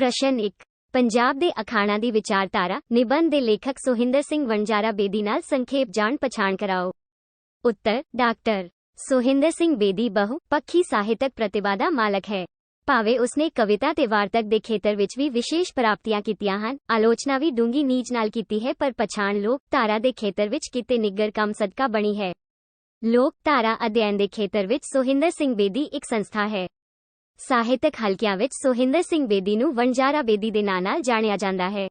ਪ੍ਰਸ਼ਨ 1 ਪੰਜਾਬ ਦੇ ਅਖਾਣਾਂ ਦੀ ਵਿਚਾਰਧਾਰਾ ਨਿਬੰਧ ਦੇ ਲੇਖਕ ਸੋਹਿੰਦਰ ਸਿੰਘ ਵਣਜਾਰਾ ਬੇਦੀ ਨਾਲ ਸੰਖੇਪ ਜਾਣ ਪਛਾਣ ਕਰਾਓ। ਉੱਤਰ ਡਾਕਟਰ ਸੋਹਿੰਦਰ ਸਿੰਘ ਬੇਦੀ ਬਹੁ ਪੱਖੀ ਸਾਹਿਤਕ ਪ੍ਰਤਿਭਾ ਦਾ ਮਾਲਕ ਹੈ। ਭਾਵੇਂ ਉਸਨੇ ਕਵਿਤਾ ਤੇ ਵਾਰਤਕ ਦੇ ਖੇਤਰ ਵਿੱਚ ਵੀ ਵਿਸ਼ੇਸ਼ ਪ੍ਰਾਪਤੀਆਂ ਕੀਤੀਆਂ ਹਨ, ਆਲੋਚਨਾ ਵੀ ਡੂੰਗੀ ਨੀਚ ਨਾਲ ਕੀਤੀ ਹੈ, ਪਰ ਪਛਾਣ ਲੋਕ ਧਾਰਾ ਦੇ ਖੇਤਰ ਵਿੱਚ ਕਿਤੇ ਨਿੱਘਰ ਕੰਮ ਸਦਕਾ ਬਣੀ ਹੈ। ਲੋਕ ਧਾਰਾ ਅਧਿਐਨ ਦੇ ਖੇਤਰ ਵਿੱਚ ਸੋਹਿੰਦਰ ਸਿੰਘ ਬੇਦੀ ਇੱਕ ਸੰਸਥਾ ਹੈ। ਸਾਹਿਤਕ ਹਲਕਿਆਂ ਵਿੱਚ ਸੋਹਿੰਦਰ ਸਿੰਘ ਬੇਦੀ ਨੂੰ ਵਣਜਾਰਾ ਬੇਦੀ ਦੇ ਨਾਂ ਨਾਲ ਜਾਣਿਆ ਜਾਂਦਾ ਹੈ।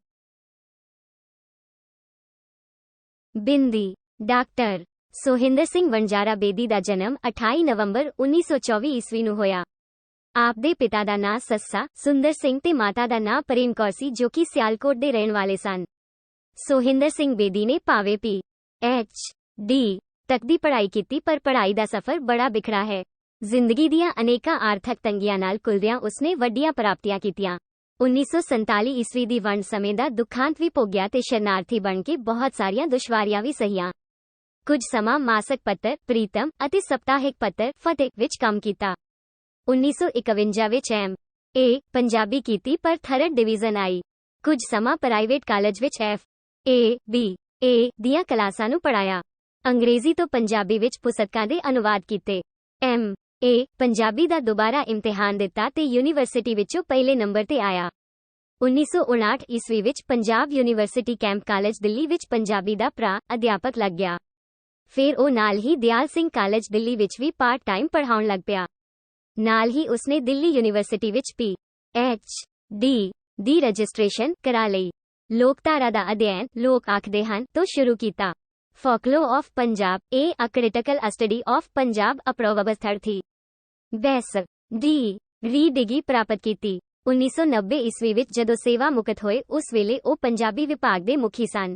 ਬਿੰਦੀ ਡਾਕਟਰ ਸੋਹਿੰਦਰ ਸਿੰਘ ਵਣਜਾਰਾ ਬੇਦੀ ਦਾ ਜਨਮ 28 ਨਵੰਬਰ 1924 ਈਸਵੀ ਨੂੰ ਹੋਇਆ। ਆਪ ਦੇ ਪਿਤਾ ਦਾ ਨਾਂ ਸੱਸਾ ਸੁੰਦਰ ਸਿੰਘ ਤੇ ਮਾਤਾ ਦਾ ਨਾਂ ਪ੍ਰੇਮ ਕੌਰ ਸੀ, ਜੋ ਕਿ ਸਿਆਲਕੋਟ ਦੇ ਰਹਿਣ ਵਾਲੇ ਸਨ। ਸੋਹਿੰਦਰ ਸਿੰਘ ਬੇਦੀ ਨੇ ਭਾਵੇਂ PhD ਤੱਕ ਦੀ ਪੜ੍ਹਾਈ ਕੀਤੀ, ਪਰ ਪੜ੍ਹਾਈ ਦਾ ਸਫ਼ਰ ਬੜਾ ਬਿਖੜਾ ਹੈ। ਜ਼ਿੰਦਗੀ ਦੀਆਂ ਅਨੇਕਾਂ ਆਰਥਕ ਤੰਗੀਆਂ ਨਾਲ ਕੁਲਦਿਆਂ ਉਸਨੇ ਵੱਡੀਆਂ ਪ੍ਰਾਪਤੀਆਂ ਕੀਤੀਆਂ। 1947 ਈਸਵੀ ਦੀ ਵੰਡ ਸਮੇਂ ਦਾ ਦੁਖਾਂਤ ਵੀ ਭੋਗਿਆ ਤੇ ਸ਼ਰਨਾਰਥੀ ਬਣ ਕੇ ਬਹੁਤ ਸਾਰੀਆਂ ਦੁਸ਼ਵਾਰੀਆਂ ਵੀ ਸਹੀਆਂ। ਕੁਝ ਸਮਾਂ ਮਾਸਕ ਪੱਤਰ ਪ੍ਰੀਤਮ ਅਤੇ ਸਪਤਾਹਿਕ ਪੱਤਰ ਫਤਿਹ ਵਿੱਚ ਕੰਮ ਕੀਤਾ। 1951 ਵਿੱਚ M.A. ਪੰਜਾਬੀ ਕੀਤੀ, ਪਰ ਥਰਡ ਡਿਵੀਜ਼ਨ ਆਈ। ਕੁਝ ਸਮਾਂ ਪ੍ਰਾਈਵੇਟ ਕਾਲਜ ਵਿੱਚ F.A.B.A. ਦੀਆਂ ਕਲਾਸਾਂ ਨੂੰ ਪੜ੍ਹਾਇਆ। ਅੰਗਰੇਜ਼ੀ ਤੋਂ ਪੰਜਾਬੀ ਵਿੱਚ ਪੁਸਤਕਾਂ ਦੇ ਅਨੁਵਾਦ ਕੀਤੇ। M.A. ਪੰਜਾਬੀ ਦਾ ਦੁਬਾਰਾ ਇਮਤਿਹਾਨ ਦਿੱਤਾ ਤੇ ਯੂਨੀਵਰਸਿਟੀ ਵਿੱਚੋਂ ਪਹਿਲੇ ਨੰਬਰ ਤੇ ਆਇਆ। 1959 ਈਸਵੀ ਵਿੱਚ Punjab university camp college Delhi ਵਿੱਚ ਪੰਜਾਬੀ ਦਾ ਅਧਿਆਪਕ ਲੱਗ ਗਿਆ। ਫਿਰ ਉਹ ਨਾਲ ਹੀ ਦਿਆਲ ਸਿੰਘ ਕਾਲਜ ਦਿੱਲੀ ਵਿੱਚ ਵੀ ਪਾਰਟ ਟਾਈਮ ਪੜ੍ਹਾਉਣ ਲੱਗ ਪਿਆ। ਨਾਲ ਹੀ ਉਸਨੇ ਦਿੱਲੀ ਯੂਨੀਵਰਸਿਟੀ ਵਿੱਚ PhD ਦੀ ਰਜਿਸਟ੍ਰੇਸ਼ਨ ਕਰਾ ਲਈ। ਲੋਕਧਾਰਾ ਦਾ ਅਧਿਐਨ ਲੋਕ ਆਖਦੇ ਹਨ ਤੋਂ ਸ਼ੁਰੂ ਕੀਤਾ। Folklore of Punjab A critical study of Punjab ਅਪਰੋਵਬਸਥੜ ਥੀ। BSc ਡਿਗਰੀ ਪ੍ਰਾਪਤ ਕੀਤੀ। 1990 ਈਸਵੀ ਵਿੱਚ ਜਦੋਂ ਸੇਵਾ ਮੁਕਤ ਹੋਏ, ਉਸ ਵੇਲੇ ਉਹ ਪੰਜਾਬੀ ਵਿਭਾਗ ਦੇ ਮੁਖੀ ਸਨ।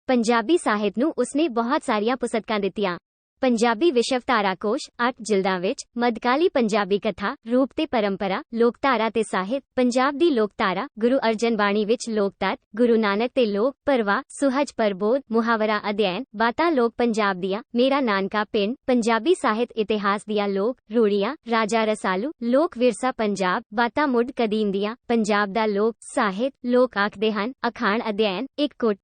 ਪੰਜਾਬੀ ਸਾਹਿਤ ਨੂੰ ਉਸਨੇ ਬਹੁਤ ਸਾਰੀਆਂ ਪੁਸਤਕਾਂ ਦਿੱਤੀਆਂ। ਪੰਜਾਬੀ ਵਿਸ਼ਵਧਾਰਾ ਕੋਸ਼ 8 ਜਿਲਦਾਂ ਵਿੱਚ, ਮੱਧਕਾਲੀ ਪੰਜਾਬੀ ਕਥਾ, ਰੂਪ ਤੇ ਪਰੰਪਰਾ, ਲੋਕਧਾਰਾ ਤੇ ਸਾਹਿਤ, ਪੰਜਾਬ ਦੀ ਲੋਕਧਾਰਾ, ਗੁਰੂ ਅਰਜਨ ਬਾਣੀ ਵਿੱਚ ਲੋਕਤੱਤ, ਗੁਰੂ ਨਾਨਕ ਤੇ ਲੋਕ ਪਰਵਾਹ, ਸੁਹਜ ਪ੍ਰਬੋਧ, ਮੁਹਾਵਰਾ ਅਧਿਐਨ, ਬਾਤਾਂ ਲੋਕ ਪੰਜਾਬ ਦੀਆਂ, ਮੇਰਾ ਨਾਨਕਾ ਪਿੰਡ, ਪੰਜਾਬੀ ਸਾਹਿਤ ਇਤਿਹਾਸ ਦੀਆਂ ਲੋਕ ਰੂੜੀਆਂ, ਰਾਜਾ ਰਸਾਲੂ, ਲੋਕ ਵਿਰਸਾ ਪੰਜਾਬ, ਬਾਤਾਂ ਮੁੱਢ ਕਦੀਮ ਦੀਆਂ, ਪੰਜਾਬ ਦਾ ਲੋਕ ਸਾਹਿਤ, ਲੋਕ ਆਖਦੇ ਹਨ, ਅਖਾਣ ਅਧਿਐਨ, ਇੱਕ ਕੁੱਟ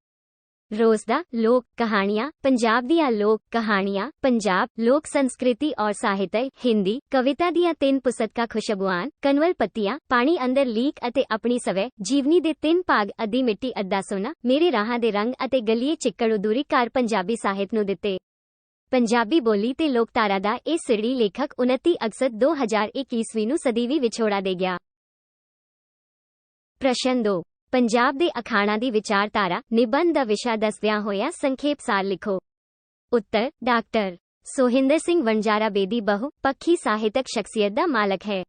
ਰੋਜ਼ ਦਾ, ਲੋਕ ਕਹਾਣੀਆਂ, ਪੰਜਾਬ ਦੀਆਂ ਲੋਕ ਕਹਾਣੀਆਂ, ਪੰਜਾਬ ਲੋਕ ਸੰਸਕ੍ਰਿਤੀ ਔਰ ਸਾਹਿਤ, ਹਿੰਦੀ ਕਵਿਤਾ ਦੀਆਂ 3 ਪੁਸਤਕਾਂ, ਖੁਸ਼ਬੂਆਨ, ਕਨਵਲ ਪੱਤੀਆਂ, ਪਾਣੀ ਅੰਦਰ ਲੀਕ ਅਤੇ ਆਪਣੀ ਸਵੈ ਜੀਵਨੀ ਦੇ 3 ਭਾਗ, ਅੱਧੀ ਮਿੱਟੀ ਅੱਧਾ ਸੋਨਾ, ਮੇਰੇ ਰਾਹਾਂ ਦੇ ਰੰਗ ਅਤੇ ਗਲੀਏ ਚਿੱਕੜ ਉਦੂਰੀ ਘਰ ਪੰਜਾਬੀ ਸਾਹਿਤ ਨੂੰ ਦਿੱਤੇ। ਪੰਜਾਬੀ ਬੋਲੀ ਤੇ ਲੋਕਧਾਰਾ ਦਾ ਇਹ ਸਿਰੜੀ ਲੇਖਕ 29 ਅਗਸਤ 2001 ਈਸਵੀ ਨੂੰ ਸਦੀਵੀ ਵਿਛੋੜਾ ਦੇ ਗਿਆ। ਪ੍ਰਸ਼ਨ 2 ਪੰਜਾਬ ਦੇ ਅਖਾਣਾਂ ਦੀ ਵਿਚਾਰਧਾਰਾ ਨਿਬੰਧ ਦਾ ਵਿਸ਼ਾ ਦੱਸਦਿਆਂ ਹੋਇਆ ਸੰਖੇਪ ਸਾਰ ਲਿਖੋ। ਉੱਤਰ ਡਾਕਟਰ ਸੋਹਿੰਦਰ ਸਿੰਘ ਵਣਜਾਰਾ ਬੇਦੀ ਬਹੁ ਪੱਖੀ ਸਾਹਿਤਕ ਸ਼ਖਸੀਅਤ ਦਾ ਮਾਲਕ ਹੈ।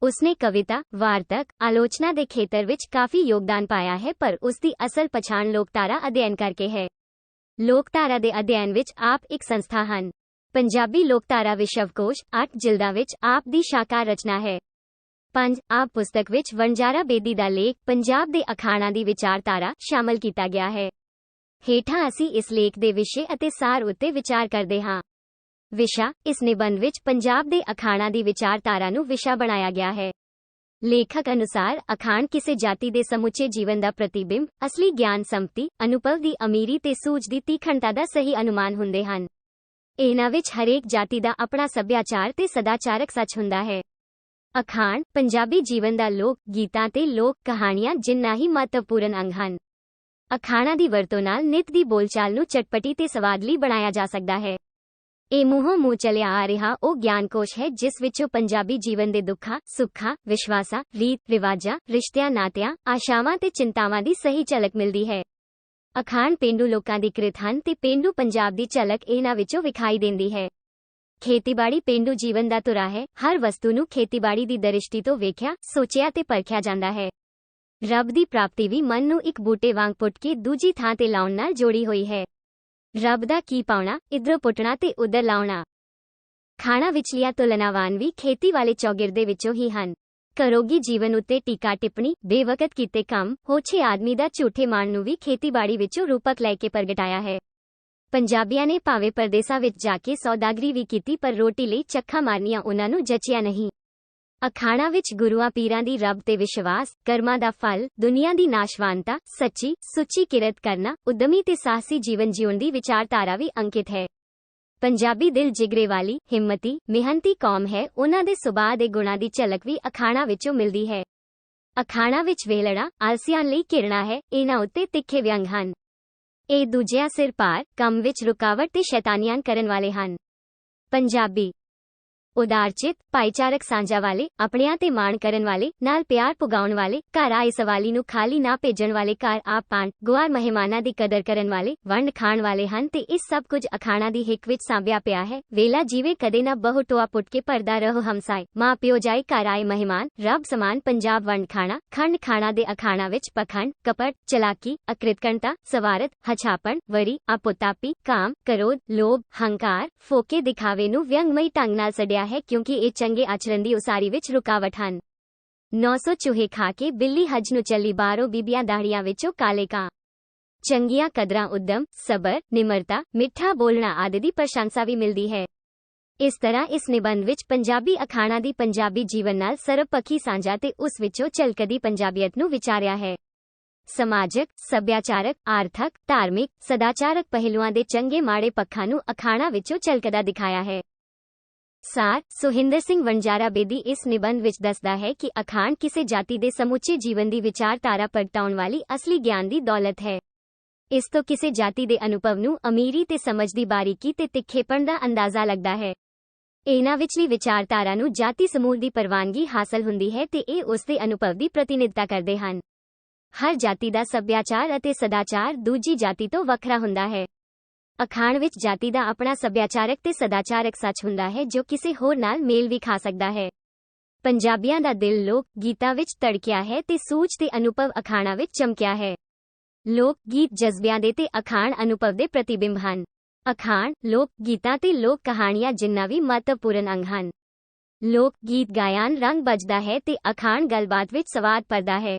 ਉਸਨੇ ਕਵਿਤਾ, ਵਾਰਤਕ, ਆਲੋਚਨਾ ਦੇ ਖੇਤਰ ਵਿੱਚ ਕਾਫੀ ਯੋਗਦਾਨ ਪਾਇਆ ਹੈ, ਪਰ ਉਸ ਦੀ ਅਸਲ ਪਛਾਣ ਲੋਕਧਾਰਾ ਅਧਿਐਨ ਕਰਕੇ ਹੈ। ਲੋਕਧਾਰਾ ਦੇ ਅਧਿਐਨ ਵਿੱਚ ਆਪ ਇੱਕ ਸੰਸਥਾ ਹਨ। ਪੰਜਾਬੀ ਲੋਕਧਾਰਾ ਵਿਸ਼ਵਕੋਸ਼ 8 ਜਿਲਦਾਂ ਵਿੱਚ ਆਪ ਦੀ ਸ਼ਾਕਾਰ ਰਚਨਾ ਹੈ। 5 ਆਪ ਪੁਸਤਕ ਵਿੱਚ ਵਣਜਾਰਾ ਬੇਦੀ ਦਾ ਲੇਖ ਪੰਜਾਬ ਦੇ ਅਖਾਣਾਂ ਦੀ ਵਿਚਾਰਧਾਰਾ ਸ਼ਾਮਲ ਕੀਤਾ ਗਿਆ ਹੈ। ਹੇਠਾਂ ਅਸੀਂ ਇਸ ਲੇਖ ਦੇ ਵਿਸ਼ੇ ਅਤੇ ਸਾਰ ਉੱਤੇ ਵਿਚਾਰ ਕਰਦੇ ਹਾਂ। ਵਿਸ਼ਾ ਇਸ ਨਿਬੰਧ ਵਿੱਚ ਪੰਜਾਬ ਦੇ ਅਖਾਣਾਂ ਦੀ ਵਿਚਾਰਧਾਰਾ ਨੂੰ ਵਿਸ਼ਾ ਬਣਾਇਆ ਗਿਆ ਹੈ। ਲੇਖਕ ਅਨੁਸਾਰ ਅਖਾਣ ਕਿਸੇ ਜਾਤੀ ਦੇ ਸਮੁੱਚੇ ਜੀਵਨ ਦਾ ਪ੍ਰਤੀਬਿੰਬ, ਅਸਲੀ ਗਿਆਨ ਸੰਪਤੀ, ਅਨੁਭਵ ਦੀ ਅਮੀਰੀ ਤੇ ਸੂਝ ਦੀ ਤੀਖਣਤਾ ਦਾ ਸਹੀ ਅਨੁਮਾਨ ਹੁੰਦੇ ਹਨ। ਇਹਨਾਂ ਵਿੱਚ ਹਰੇਕ ਜਾਤੀ ਦਾ ਆਪਣਾ ਸੱਭਿਆਚਾਰ ਤੇ ਸਦਾਚਾਰਕ ਸੱਚ ਹੁੰਦਾ ਹੈ। ਅਖਾਣ ਪੰਜਾਬੀ ਜੀਵਨ ਦਾ ਲੋਕ ਗੀਤਾਂ ਤੇ ਲੋਕ ਕਹਾਣੀਆਂ ਜਿੰਨਾ ਹੀ ਮਹੱਤਵਪੂਰਨ ਅੰਗ ਹਨ। ਅਖਾਣਾਂ ਦੀ ਵਰਤੋਂ ਨਾਲ ਨਿੱਤ ਦੀ ਬੋਲਚਾਲ ਨੂੰ ਚਟਪਟੀ ਤੇ ਸਵਾਦਲੀ ਬਣਾਇਆ ਜਾ ਸਕਦਾ ਹੈ। ਇਹ ਮੂੰਹੋਂ ਮੂੰਹ ਚਲਿਆ ਆ ਰਿਹਾ ਉਹ ਗਿਆਨਕੋਸ਼ ਹੈ, ਜਿਸ ਵਿੱਚੋਂ ਪੰਜਾਬੀ ਜੀਵਨ ਦੇ ਦੁੱਖਾਂ, ਸੁੱਖਾਂ, ਵਿਸ਼ਵਾਸਾਂ, ਰੀਤ ਰਿਵਾਜਾਂ, ਰਿਸ਼ਤਿਆਂ ਨਾਤਿਆਂ, ਆਸ਼ਾਵਾਂ ਤੇ ਚਿੰਤਾਵਾਂ ਦੀ ਸਹੀ ਝਲਕ ਮਿਲਦੀ ਹੈ। ਅਖਾਣ ਪੇਂਡੂ ਲੋਕਾਂ ਦੀ ਕ੍ਰਿਤ ਹਨ ਤੇ ਪੇਂਡੂ ਪੰਜਾਬ ਦੀ ਝਲਕ ਇਹਨਾਂ ਵਿੱਚੋਂ ਵਿਖਾਈ ਦਿੰਦੀ ਹੈ। ਖੇਤੀਬਾੜੀ ਪੇਂਡੂ ਜੀਵਨ ਦਾ ਧੁਰਾ ਹੈ। ਹਰ ਵਸਤੂ ਨੂੰ ਖੇਤੀਬਾੜੀ ਦੀ ਦ੍ਰਿਸ਼ਟੀ ਤੋਂ ਵੇਖਿਆ, ਸੋਚਿਆ ਤੇ ਪਰਖਿਆ ਜਾਂਦਾ ਹੈ। ਰੱਬ ਦੀ ਪ੍ਰਾਪਤੀ ਵੀ ਮਨ ਨੂੰ ਇੱਕ ਬੂਟੇ ਵਾਂਗ ਪੁੱਟ ਕੇ ਦੂਜੀ ਥਾਂ ਤੇ ਲਾਉਣ ਨਾਲ ਜੋੜੀ ਹੋਈ ਹੈ। ਰੱਬ ਦਾ ਕੀ ਪਾਉਣਾ, ਇੱਧਰੋਂ ਪੁੱਟਣਾ ਤੇ ਉੱਧਰ ਲਾਉਣਾ। ਖਾਣਾ ਵਿਚਲੀਆਂ ਤੁਲਨਾਵਾਨ ਵੀ ਖੇਤੀ ਵਾਲੇ ਚੌਗਿਰਦੇ ਵਿੱਚੋਂ ਹੀ ਹਨ। ਘਰੋਗੀ ਜੀਵਨ ਉੱਤੇ ਟੀਕਾ ਟਿੱਪਣੀ, ਬੇਵਕਤ ਕੀਤੇ ਕੰਮ, ਹੋਛੇ ਆਦਮੀ ਦਾ ਝੂਠੇ ਮਾਣ ਨੂੰ ਵੀ ਖੇਤੀਬਾੜੀ ਵਿੱਚੋਂ ਰੂਪਕ ਲੈ ਕੇ ਪ੍ਰਗਟਾਇਆ ਹੈ। ਪੰਜਾਬੀਆਂ ਨੇ ਭਾਵੇਂ ਪਰਦੇਸਾਂ ਵਿੱਚ ਜਾ ਕੇ ਸੌਦਾਗਰੀ ਵੀ ਕੀਤੀ, ਪਰ ਰੋਟੀ ਲਈ ਚੱਖਾਂ ਮਾਰਨੀਆਂ ਉਹਨਾਂ ਨੂੰ ਜਚਿਆ ਨਹੀਂ। ਅਖਾਣਾਂ ਵਿੱਚ ਗੁਰੂਆਂ ਪੀਰਾਂ ਦੀ ਰੱਬ ਤੇ ਵਿਸ਼ਵਾਸ, ਕਰਮਾਂ ਦਾ ਫਲ, ਦੁਨੀਆ ਦੀ ਨਾਸ਼ਵਾਨਤਾ, ਸੱਚੀ ਸੁੱਚੀ ਕਿਰਤ ਕਰਨਾ, ਉਦਮੀ ਤੇ ਸਾਹਸੀ ਜੀਵਨ ਜਿਉਣ ਦੀ ਵਿਚਾਰਧਾਰਾ ਵੀ ਅੰਕਿਤ ਹੈ। ਪੰਜਾਬੀ ਦਿਲ ਜਿਗਰੇ ਵਾਲੀ, ਹਿੰਮਤੀ, ਮਿਹਨਤੀ ਕੌਮ ਹੈ। ਉਹਨਾਂ ਦੇ ਸੁਭਾਅ ਦੇ ਗੁਣਾਂ ਦੀ ਝਲਕ ਵੀ ਅਖਾਣਾਂ ਵਿੱਚੋਂ ਮਿਲਦੀ ਹੈ। ਅਖਾਣਾਂ ਵਿੱਚ ਵੇਲੜਾ, ਆਲਸੀਆਂ ਲਈ ਘਿਰਣਾ ਹੈ। ਇਹਨਾਂ ਉੱਤੇ ਤਿੱਖੇ ਵਿਅੰਗ ਹਨ। ਇਹ ਦੂਜਿਆਂ ਸਿਰ ਪਾਰ, ਕੰਮ ਵਿੱਚ ਰੁਕਾਵਟ ਤੇ ਸ਼ੈਤਾਨੀਆਂ ਕਰਨ ਵਾਲੇ ਹਨ। ਪੰਜਾਬੀ ਉਦਾਰਚਿਤ, ਭਾਈਚਾਰਕ ਸਾਂਝਾਂ ਵਾਲੇ, ਆਪਣਿਆਂ ਤੇ ਮਾਣ ਕਰਨ ਵਾਲੇ, ਨਾਲ ਪਿਆਰ ਪੁਗਾਉਣ ਵਾਲੇ, ਘਰ ਆਏ ਸਵਾਲੀ ਨੂੰ ਖਾਲੀ ਨਾ ਭੇਜਣ ਵਾਲੇ, ਘਰ ਆਪ ਪਾਣ ਗੁਆਰ ਮਹਿਮਾਨਾਂ ਦੀ ਕਦਰ ਕਰਨ ਵਾਲੇ, ਵੰਡ ਖਾਣ ਵਾਲੇ ਹਨ ਤੇ ਇਹ ਸਭ ਕੁਝ ਅਖਾਣਾਂ ਦੀ ਹਿੱਕ ਵਿੱਚ ਸਾਂਭਿਆ ਪਿਆ ਹੈ। ਵੇਲਾ ਜੀਵੇ ਕਦੇ ਨਾ ਬਹੁ ਟੋਆ ਪੁੱਟ ਕੇ ਭਰਦਾ ਰਹੋ ਹਮਸਾਏ, ਮਾਂ ਪਿਓ ਜਾਏ ਘਰ ਆਏ ਮਹਿਮਾਨ, ਰੱਬ ਸਮਾਨ ਪੰਜਾਬ ਵੰਡ ਖਾਣਾ। ਖੰਡ ਖਾਣਾ ਦੇ ਅਖਾਣਾਂ ਵਿੱਚ ਪਖੰਡ, ਕਪਟ, ਚਲਾਕੀ, ਅਕ੍ਰਿਤਕਣਤਾ, ਸਵਾਰਥ, ਹਛਾਪਣ, ਵਰੀ, ਆਪੋਤਾਪੀ, ਕਾਮ, ਕਰੋਧ, ਲੋਭ, ਹੰਕਾਰ, ਫੋਕੇ ਦਿਖਾਵੇ ਨੂੰ ਵਿਅੰਗਮਈ ਢੰਗ ਨਾਲ ਸੜਿਆ ਹੈ ਕਿਉਂਕਿ ਇਹ ਚੰਗੇ ਆਚਰਣ ਦੀ ਉਸਾਰੀ ਵਿੱਚ ਰੁਕਾਵਟ ਹਨ। 900 ਚੂਹੇ ਖਾ ਕੇ ਬਿੱਲੀ ਹੱਜ ਨੂੰ ਚੱਲੀ, ਬਾਹਰੋਂ ਬੀਬੀਆਂ ਦਾੜੀਆਂ ਵਿੱਚੋਂ ਕਾਲੇ ਕਾਂ। ਚੰਗੀਆਂ ਕਦਰਾਂ, ਉਦਮ, ਸਬਰ, ਨਿਮਰਤਾ, ਮਿੱਠਾ ਬੋਲਣਾ ਆਦਿ ਦੀ ਪ੍ਰਸ਼ੰਸਾ ਵੀ ਮਿਲਦੀ ਹੈ। ਇਸ ਤਰ੍ਹਾਂ ਇਸ ਨਿਬੰਧ ਵਿੱਚ ਪੰਜਾਬੀ ਅਖਾਣਾਂ ਦੀ ਪੰਜਾਬੀ ਜੀਵਨ ਨਾਲ ਸਰਬਪੱਖੀ ਸਾਂਝਾ ਤੇ ਉਸ ਵਿੱਚੋਂ ਝਲਕਦੀ ਪੰਜਾਬੀਅਤ ਨੂੰ ਵਿਚਾਰਿਆ ਹੈ। ਸਮਾਜਕ, ਸੱਭਿਆਚਾਰਕ, ਆਰਥਕ, ਧਾਰਮਿਕ, ਸਦਾਚਾਰਕ ਪਹਿਲੂਆਂ ਦੇ ਚੰਗੇ ਮਾੜੇ ਪੱਖਾਂ ਨੂੰ ਅਖਾਣਾਂ ਵਿੱਚੋਂ ਝਲਕਦਾ ਦਿਖਾਇਆ ਹੈ। ਸਾਰ, ਸੁਹਿੰਦਰ ਸਿੰਘ ਵਣਜਾਰਾ ਬੇਦੀ ਇਸ ਨਿਬੰਧ ਵਿੱਚ ਦੱਸਦਾ ਹੈ ਕਿ ਅਖਾਣ ਕਿਸੇ ਜਾਤੀ ਦੇ ਸਮੁੱਚੇ ਜੀਵਨ ਦੀ ਵਿਚਾਰਧਾਰਾ ਪ੍ਰਗਟਾਉਣ ਵਾਲੀ ਅਸਲੀ ਗਿਆਨ ਦੀ ਦੌਲਤ ਹੈ। ਇਸ ਤੋਂ ਕਿਸੇ ਜਾਤੀ ਦੇ ਅਨੁਭਵ ਨੂੰ ਅਮੀਰੀ ਤੇ ਸਮਝ ਦੀ ਬਾਰੀਕੀ ਤੇ ਤਿੱਖੇਪਣ ਦਾ ਅੰਦਾਜ਼ਾ ਲੱਗਦਾ ਹੈ। ਇਹਨਾਂ ਵਿਚਲੀ ਵਿਚਾਰਧਾਰਾ ਨੂੰ ਜਾਤੀ ਸਮੂਹ ਦੀ ਪ੍ਰਵਾਨਗੀ ਹਾਸਲ ਹੁੰਦੀ ਹੈ ਤੇ ਇਹ ਉਸ ਦੇ ਅਨੁਭਵ ਦੀ ਪ੍ਰਤੀਨਿਧਤਾ ਕਰਦੇ ਹਨ। ਹਰ ਜਾਤੀ ਦਾ ਸੱਭਿਆਚਾਰ ਅਤੇ ਸਦਾਚਾਰ ਦੂਜੀ ਜਾਤੀ ਤੋਂ ਵੱਖਰਾ ਹੁੰਦਾ ਹੈ। ਅਖਾਣ ਵਿੱਚ ਜਾਤੀ ਦਾ ਆਪਣਾ ਸੱਭਿਆਚਾਰਕ ਤੇ ਸਦਾਚਾਰਕ ਸੱਚ ਹੁੰਦਾ ਹੈ ਜੋ ਕਿਸੇ ਹੋਰ ਨਾਲ ਮੇਲ ਵੀ ਖਾ ਸਕਦਾ ਹੈ। ਪੰਜਾਬੀਆਂ ਦਾ ਦਿਲ ਲੋਕ ਗੀਤਾਂ ਵਿੱਚ ਤੜਕਿਆ ਹੈ ਤੇ ਸੂਝ ਤੇ ਅਨੁਭਵ ਅਖਾਣਾਂ ਵਿੱਚ ਚਮਕਿਆ ਹੈ। ਲੋਕ ਗੀਤ ਜਜ਼ਬਿਆਂ ਦੇ ਤੇ ਅਖਾਣ ਅਨੁਭਵ ਦੇ ਪ੍ਰਤੀਬਿੰਬ ਹਨ। ਅਖਾਣ, ਲੋਕ ਗੀਤਾਂ ਤੇ ਲੋਕ ਕਹਾਣੀਆਂ ਜਿੰਨਾ ਵੀ ਮਹੱਤਵਪੂਰਨ ਅੰਗ ਹਨ। ਲੋਕ ਗੀਤ ਗਾਇਨ ਰੰਗ ਬਜਦਾ ਹੈ ਤੇ ਅਖਾਣ ਗੱਲਬਾਤ ਵਿੱਚ ਸਵਾਦ ਭਰਦਾ ਹੈ।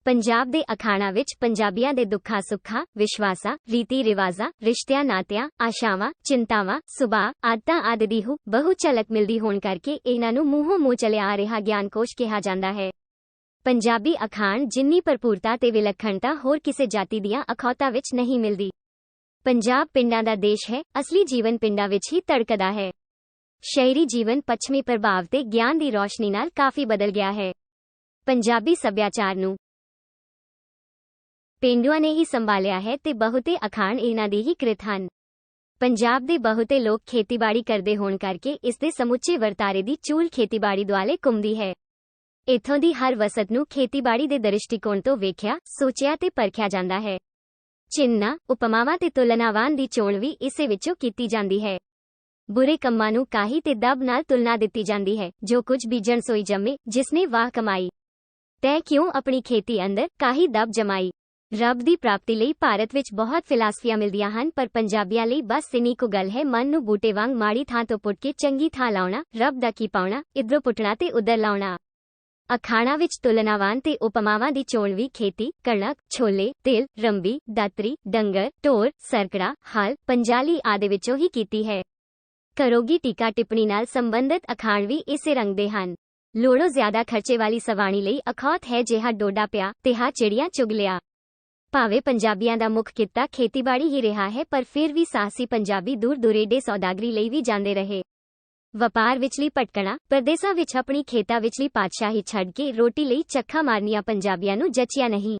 ਪੰਜਾਬ ਦੇ ਅਖਾਣਾਂ ਵਿੱਚ ਪੰਜਾਬੀਆਂ ਦੇ ਦੁੱਖਾਂ ਸੁੱਖਾਂ, ਵਿਸ਼ਵਾਸਾਂ, ਰੀਤੀ ਰਿਵਾਜ਼ਾਂ, ਰਿਸ਼ਤਿਆਂ ਨਾਤਿਆਂ, ਆਸ਼ਾਵਾਂ, ਚਿੰਤਾਵਾਂ, ਸੁਭਾਅ, ਆਦਤਾਂ ਆਦਿ ਦੀ ਬਹੁ ਝਲਕ ਮਿਲਦੀ ਹੋਣ ਕਰਕੇ ਇਹਨਾਂ ਨੂੰ ਮੂੰਹੋਂ ਮੂੰਹ ਚਲਿਆ ਆ ਰਿਹਾ ਗਿਆਨਕੋਸ਼ ਕਿਹਾ ਜਾਂਦਾ ਹੈ। ਪੰਜਾਬੀ ਅਖਾਣ ਜਿੰਨੀ ਭਰਪੂਰਤਾ ਤੇ ਵਿਲੱਖਣਤਾ ਹੋਰ ਕਿਸੇ ਜਾਤੀ ਦੀਆਂ ਅਖੌਤਾਂ ਵਿੱਚ ਨਹੀਂ ਮਿਲਦੀ। ਪੰਜਾਬ ਪਿੰਡਾਂ ਦਾ ਦੇਸ਼ ਹੈ, ਅਸਲੀ ਜੀਵਨ ਪਿੰਡਾਂ ਵਿੱਚ ਹੀ ਤੜਕਦਾ ਹੈ। ਸ਼ਹਿਰੀ ਜੀਵਨ ਪੱਛਮੀ ਪ੍ਰਭਾਵ ਤੇ ਗਿਆਨ ਦੀ ਰੌਸ਼ਨੀ ਨਾਲ ਕਾਫੀ ਬਦਲ ਗਿਆ ਹੈ। ਪੰਜਾਬੀ ਸੱਭਿਆਚਾਰ ਨੂੰ ਪੇਂਡੂਆਂ ਨੇ ਹੀ ਸੰਭਾਲਿਆ ਹੈ ਤੇ ਬਹੁਤੇ ਅਖਾਣ ਇਹਨਾਂ ਦੀ ਹੀ ਕ੍ਰਿਤ ਹਨ। ਪੰਜਾਬ ਦੇ ਬਹੁਤੇ ਲੋਕ ਖੇਤੀਬਾੜੀ ਕਰਦੇ ਹੋਣ ਕਰਕੇ ਇਸ ਦੇ ਸਮੁੱਚੇ ਵਰਤਾਰੇ ਦੀ ਚੂਲ ਖੇਤੀਬਾੜੀ ਦੁਆਲੇ ਘੁੰਮਦੀ ਹੈ। ਇੱਥੋਂ ਦੀ ਹਰ ਵਸਤ ਨੂੰ ਖੇਤੀਬਾੜੀ ਦੇ ਦ੍ਰਿਸ਼ਟੀਕੋਣ ਤੋਂ ਵੇਖਿਆ, ਸੋਚਿਆ ਤੇ ਪਰਖਿਆ ਜਾਂਦਾ ਹੈ। ਚਿੰਨ੍ਹਾਂ, ਉਪਮਾਵਾਂ ਤੇ ਤੁਲਨਾਵਾਂ ਦੀ ਚੋਣ ਵੀ ਇਸੇ ਵਿੱਚੋਂ ਕੀਤੀ ਜਾਂਦੀ ਹੈ। ਬੁਰੇ ਕੰਮਾਂ ਨੂੰ ਕਾਹੀ ਤੇ ਦਬ ਨਾਲ ਤੁਲਨਾ ਦਿੱਤੀ ਜਾਂਦੀ ਹੈ। ਜੋ ਕੁਝ ਬੀਜਣ ਸੋਈ ਜੰਮੇ, ਜਿਸਨੇ ਵਾਹ ਕਮਾਈ, ਤੈ ਕਿਉਂ ਆਪਣੀ ਖੇਤੀ ਅੰਦਰ ਕਾਹੀ ਦਬ ਜਮਾਈ। ਰੱਬ ਦੀ ਪ੍ਰਾਪਤੀ ਲਈ ਭਾਰਤ ਵਿੱਚ ਬਹੁਤ ਫਿਲਾਸਫੀਆਂ ਮਿਲਦੀਆਂ ਹਨ ਪਰ ਪੰਜਾਬੀਆਂ ਲਈ ਬਸ ਇੰਨੀ ਕੁ ਗੱਲ ਹੈ, ਮਨ ਨੂੰ ਬੂਟੇ ਵਾਂਗ ਮਾੜੀ ਥਾਂ ਤੋਂ ਪੁੱਟ ਕੇ ਚੰਗੀ ਥਾਂ ਲਾਉਣਾ, ਰੱਬ ਦਾ ਕੀ ਪਾਉਣਾ, ਇੱਧਰੋਂ ਪੁੱਟਣਾ ਤੇ ਉੱਧਰ ਲਾਉਣਾ। ਅਖਾਣਾਂ ਵਿੱਚ ਤੁਲਨਾਵਾਂ ਤੇ ਉਪਮਾਵਾਂ ਦੀ ਚੋਣ ਵੀ ਖੇਤੀ, ਕਣਕ, ਛੋਲੇ, ਤਿਲ, ਰੰਬੀ, ਦਾਤਰੀ, ਡੰਗਰ, ਢੋਰ, ਸਰਕੜਾ, ਹਲ, ਪੰਜਾਲੀ ਆਦਿ ਵਿੱਚੋਂ ਹੀ ਕੀਤੀ ਹੈ। ਕਰੋਗੀ ਟੀਕਾ ਟਿੱਪਣੀ ਨਾਲ ਸੰਬੰਧਿਤ ਅਖਾਣ ਵੀ ਇਸੇ ਰੰਗ ਦੇ ਹਨ। ਲੋੜੋਂ ਜ਼ਿਆਦਾ ਖਰਚੇ ਵਾਲੀ ਸਵਾਣੀ ਲਈ ਅਖੌਤ ਹੈ ਜਿਹਾ ਡੋਡਾ ਪਿਆ ਤੇ ਹਾ ਚਿੜੀਆਂ ਚੁਗ ਲਿਆ। ਭਾਵੇਂ ਪੰਜਾਬੀਆਂ ਦਾ ਮੁੱਖ ਕਿੱਤਾ ਖੇਤੀਬਾੜੀ ਹੀ ਰਿਹਾ ਹੈ ਪਰ ਫਿਰ ਵੀ ਸਾਹਸੀ ਪੰਜਾਬੀ ਦੂਰ ਦੁਰੇਡੇ ਸੌਦਾਗਰੀ ਲਈ ਵੀ ਜਾਂਦੇ ਰਹੇ। ਵਪਾਰ ਵਿਚਲੀ ਭਟਕਣਾ, ਪਰਦੇਸਾਂ ਵਿੱਚ ਆਪਣੀ ਖੇਤਾਂ ਵਿਚਲੀ ਪਾਤਸ਼ਾਹੀ ਛੱਡ ਕੇ ਰੋਟੀ ਲਈ ਚੱਖਾ ਮਾਰਨੀਆਂ ਪੰਜਾਬੀਆਂ ਨੂੰ ਜਚਿਆ ਨਹੀਂ।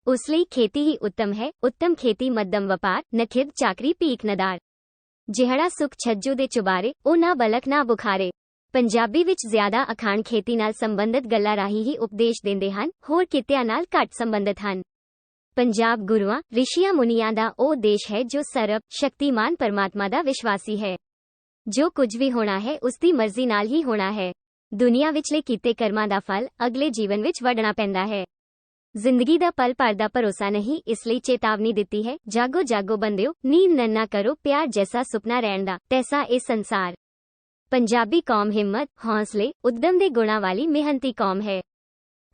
ਉਸ ਲਈ ਖੇਤੀ ਹੀ ਉੱਤਮ ਹੈ। ਉੱਤਮ ਖੇਤੀ ਮੱਧਮ ਵਪਾਰ, ਨਖਿਦ ਚਾਕਰੀ ਭੀਖ ਨਦਾਰ। ਜਿਹੜਾ ਸੁਖ ਛੱਜੂ ਦੇ ਚੁਬਾਰੇ, ਉਹ ਨਾ ਬਲਕ ਨਾ ਬੁਖਾਰੇ। ਪੰਜਾਬੀ ਵਿੱਚ ਜ਼ਿਆਦਾ ਅਖਾਣ ਖੇਤੀ ਨਾਲ ਸੰਬੰਧਿਤ ਗੱਲਾਂ ਰਾਹੀਂ ਹੀ ਉਪਦੇਸ਼ ਦਿੰਦੇ ਹਨ, ਹੋਰ ਕਿੱਤਿਆਂ ਨਾਲ ਘੱਟ ਸੰਬੰਧਿਤ ਹਨ। ਪੰਜਾਬ ਗੁਰੂਆਂ, ਰਿਸ਼ੀਆਂ ਮੁਨੀਆਂ ਦਾ ਉਹ ਦੇਸ਼ ਹੈ ਜੋ ਸਰਬ ਸ਼ਕਤੀਮਾਨ ਪਰਮਾਤਮਾ ਦਾ ਵਿਸ਼ਵਾਸੀ ਹੈ। ਜੋ ਕੁਝ ਵੀ ਹੋਣਾ ਹੈ ਉਸ ਦੀ ਮਰਜ਼ੀ ਨਾਲ ਹੀ ਹੋਣਾ ਹੈ। ਦੁਨੀਆ ਵਿਚਲੇ ਕੀਤੇ ਕਰਮਾਂ ਦਾ ਫਲ ਅਗਲੇ ਜੀਵਨ ਵਿੱਚ ਵੰਡਣਾ ਪੈਂਦਾ ਹੈ। ਜ਼ਿੰਦਗੀ ਦਾ ਪਲ ਭਰ ਦਾ ਭਰੋਸਾ ਨਹੀਂ, ਇਸ ਲਈ ਚੇਤਾਵਨੀ ਦਿੱਤੀ ਹੈ, ਜਾਗੋ ਜਾਗੋ ਬੰਦਿਓ, ਨੀਂਦ ਨੰਨਾ ਕਰੋ, ਪਿਆਰ ਜੈਸਾ ਸੁਪਨਾ ਰਹਿਣ ਦਾ ਤੈਸਾ ਇਹ ਸੰਸਾਰ। ਪੰਜਾਬੀ ਕੌਮ ਹਿੰਮਤ, ਹੌਸਲੇ, ਉਦਮ ਦੇ ਗੁਣਾਂ ਵਾਲੀ ਮਿਹਨਤੀ ਕੌਮ ਹੈ।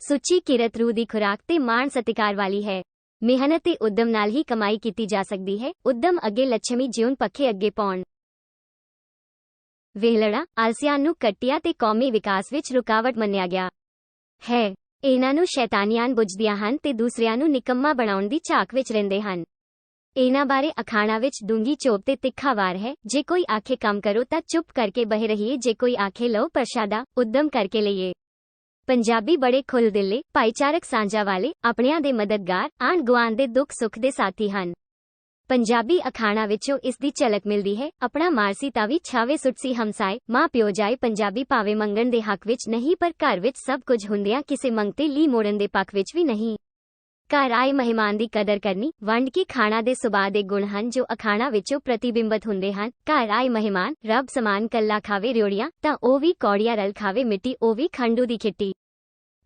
ਸੁੱਚੀ ਕਿਰਤ ਰੂਹ ਦੀ ਖੁਰਾਕ ਤੇ ਮਾਣ ਸਤਿਕਾਰ ਵਾਲੀ ਹੈ। ਮਿਹਨਤ ਤੇ ਉਦਮ ਨਾਲ ਹੀ ਕਮਾਈ ਕੀਤੀ ਜਾ ਸਕਦੀ ਹੈ। ਉਦਮ ਅੱਗੇ ਲੱਛਮੀ ਜਿਉਣ ਪੱਖੇ ਅੱਗੇ ਪਾਉਣ। ਵਿਹਲੜਾਂ, ਆਲਸੀਆਂ ਨੂੰ ਕੱਟਿਆ ਤੇ ਕੌਮੀ ਵਿਕਾਸ ਵਿੱਚ ਰੁਕਾਵਟ ਮੰਨਿਆ ਗਿਆ ਹੈ। ਇਹਨਾਂ ਨੂੰ ਸ਼ੈਤਾਨੀਆਂ ਬੁੱਝਦੀਆਂ ਹਨ ਤੇ ਦੂਸਰਿਆਂ ਨੂੰ ਨਿਕੰਮਾ ਬਣਾਉਣ ਦੀ ਝਾਕ ਵਿੱਚ ਰਹਿੰਦੇ ਹਨ। ਇਹਨਾਂ ਬਾਰੇ ਅਖਾਣਾਂ ਵਿੱਚ ਡੂੰਗੀ ਚੋਪ ਤੇ ਤਿੱਖਾ ਵਾਰ ਹੈ। ਜੇ ਕੋਈ ਆਖੇ ਕੰਮ ਕਰੋ ਤਾਂ ਚੁੱਪ ਕਰਕੇ ਬਹਿ ਰਹੀਏ, ਜੇ ਕੋਈ ਆਖੇ ਲਓ ਪ੍ਰਸ਼ਾਦਾ, ਉਦਮ ਕਰਕੇ ਲਈਏ। ਪੰਜਾਬੀ ਬੜੇ ਖੁੱਲ੍ਹ ਦਿਲੇ, ਭਾਈਚਾਰਕ ਸਾਂਝਾਂ ਵਾਲੇ, ਆਪਣਿਆਂ ਦੇ ਮਦਦਗਾਰ, ਆਂਢ ਗੁਆਂਢ ਦੇ ਦੁੱਖ ਸੁੱਖ ਦੇ ਸਾਥੀ ਹਨ। ਪੰਜਾਬੀ ਅਖਾਣਾਂ ਵਿੱਚੋਂ ਇਸ ਦੀ ਝਲਕ ਮਿਲਦੀ ਹੈ। ਆਪਣਾ ਮਾਰਸੀ ਤਾਵੀ ਛਾਵੇ ਸੁੱਟਸੀ ਹਮਸਾਏ, ਮਾਂ ਪਿਓ ਜਾਏ। ਪੰਜਾਬੀ ਭਾਵੇਂ ਮੰਗਣ ਦੇ ਹੱਕ ਵਿੱਚ ਨਹੀਂ, ਪਰ ਘਰ ਵਿੱਚ ਸਭ ਕੁਝ ਹੁੰਦਿਆਂ ਕਿਸੇ ਮੰਗਤੇ ਲਈ ਮੋੜਨ ਦੇ ਪੱਖ ਵਿੱਚ ਵੀ ਨਹੀਂ। ਘਰ ਆਏ ਮਹਿਮਾਨ ਦੀ ਕਦਰ ਕਰਨੀ, ਵੰਡ ਕੇ ਖਾਣਾ ਦੇ ਸੁਭਾਅ ਦੇ ਗੁਣ ਹਨ ਜੋ ਅਖਾਣਾਂ ਵਿੱਚੋਂ ਪ੍ਰਤੀਬਿੰਬਤ ਹੁੰਦੇ ਹਨ। ਘਰ ਆਏ ਮਹਿਮਾਨ ਰੱਬ ਸਮਾਨ, ਕੱਲਾ ਖਾਵੇ ਰਿਓੜੀਆਂ ਤਾਂ ਉਹ ਵੀ ਕੌੜੀਆਂ, ਰਲ ਖਾਵੇ ਮਿੱਟੀ ਉਹ ਵੀ ਖੰਡੂ ਦੀ ਖਿੱਟੀ।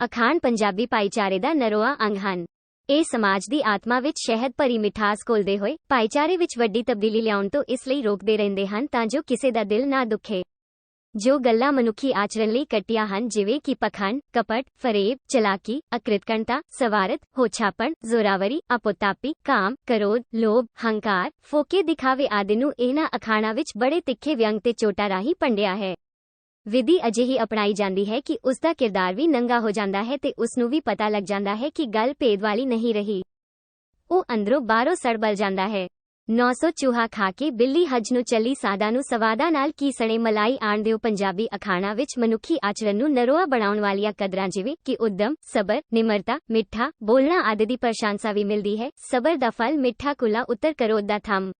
ਅਖਾਣ ਪੰਜਾਬੀ ਭਾਈਚਾਰੇ ਦਾ ਨਰੋਆ ਅੰਗ ਹਨ। ਇਹ ਸਮਾਜ ਦੀ ਆਤਮਾ ਵਿੱਚ ਸ਼ਹਿਦ ਭਰੀ ਮਿਠਾਸ ਘੋਲਦੇ ਹੋਏ ਭਾਈਚਾਰੇ ਵਿੱਚ ਵੱਡੀ ਤਬਦੀਲੀ ਲਿਆਉਣ ਤੋਂ ਇਸ ਲਈ ਰੋਕਦੇ ਰਹਿੰਦੇ ਹਨ ਤਾਂ ਜੋ ਕਿਸੇ ਦਾ ਦਿਲ ਨਾ ਦੁਖੇ। ਜੋ ਗੱਲਾਂ ਮਨੁੱਖੀ ਆਚਰਣ ਲਈ ਕੱਟੀਆਂ ਹਨ, ਜਿਵੇਂ ਕਿ ਪਖੰਡ, ਕਪਟ, ਫਰੇਬ, ਚਲਾਕੀ, ਅਕ੍ਰਿਤਕਣਤਾ, ਸਵਾਰਥ, ਹੋਛਾਪਣ, ਜ਼ੋਰਾਵਰੀ, ਆਪੋਤਾਪੀ, ਕਾਮ, ਕਰੋਧ, ਲੋਭ, ਹੰਕਾਰ, ਫੋਕੇ ਦਿਖਾਵੇ ਆਦਿ ਨੂੰ ਇਹਨਾਂ ਅਖਾਣਾਂ ਵਿੱਚ ਬੜੇ ਤਿੱਖੇ ਵਿਅੰਗ ਤੇ ਚੋਟਾਂ ਰਾਹੀਂ ਭੰਡਿਆ ਹੈ। ਵਿਧੀ ਅਜਿਹੀ ਅਪਣਾਈ ਜਾਂਦੀ ਹੈ ਕਿ ਉਸ ਦਾ ਕਿਰਦਾਰ ਵੀ ਨੰਗਾ ਹੋ ਜਾਂਦਾ ਹੈ ਤੇ ਉਸ ਨੂੰ ਵੀ ਪਤਾ ਲੱਗ ਜਾਂਦਾ ਹੈ ਕਿ ਗੱਲ ਭੇਦ ਵਾਲੀ ਨਹੀਂ ਰਹੀ। ਉਹ ਅੰਦਰੋਂ ਬਾਹਰੋਂ ਸੜ ਬਲ ਜਾਂਦਾ ਹੈ। 900 ਚੂਹਾ ਖਾ ਕੇ ਬਿੱਲੀ ਹੱਜ ਨੂੰ ਚੱਲੀ, ਸਾਦਾ ਨੂੰ ਸਵਾਦਾ ਨਾਲ ਕੀ ਸਣੇ ਮਲਾਈ ਆਣ ਦਿਓ। ਪੰਜਾਬੀ ਅਖਾਣਾਂ ਵਿੱਚ ਮਨੁੱਖੀ ਆਚਰਣ ਨੂੰ ਨਰੋਆ ਬਣਾਉਣ ਵਾਲੀਆਂ ਕਦਰਾਂ ਜਿਵੇਂ ਕਿ ਉਦਮ, ਸਬਰ, ਨਿਮਰਤਾ, ਮਿੱਠਾ ਬੋਲਣਾ ਆਦਿ ਦੀ ਪ੍ਰਸ਼ੰਸਾ ਵੀ ਮਿਲਦੀ ਹੈ। ਸਬਰ ਦਾ ਫਲ ਮਿੱਠਾ ਕੁਲਾ ਉੱਤਰ ਕਰੋਧ ਦਾ ਥੰਮ।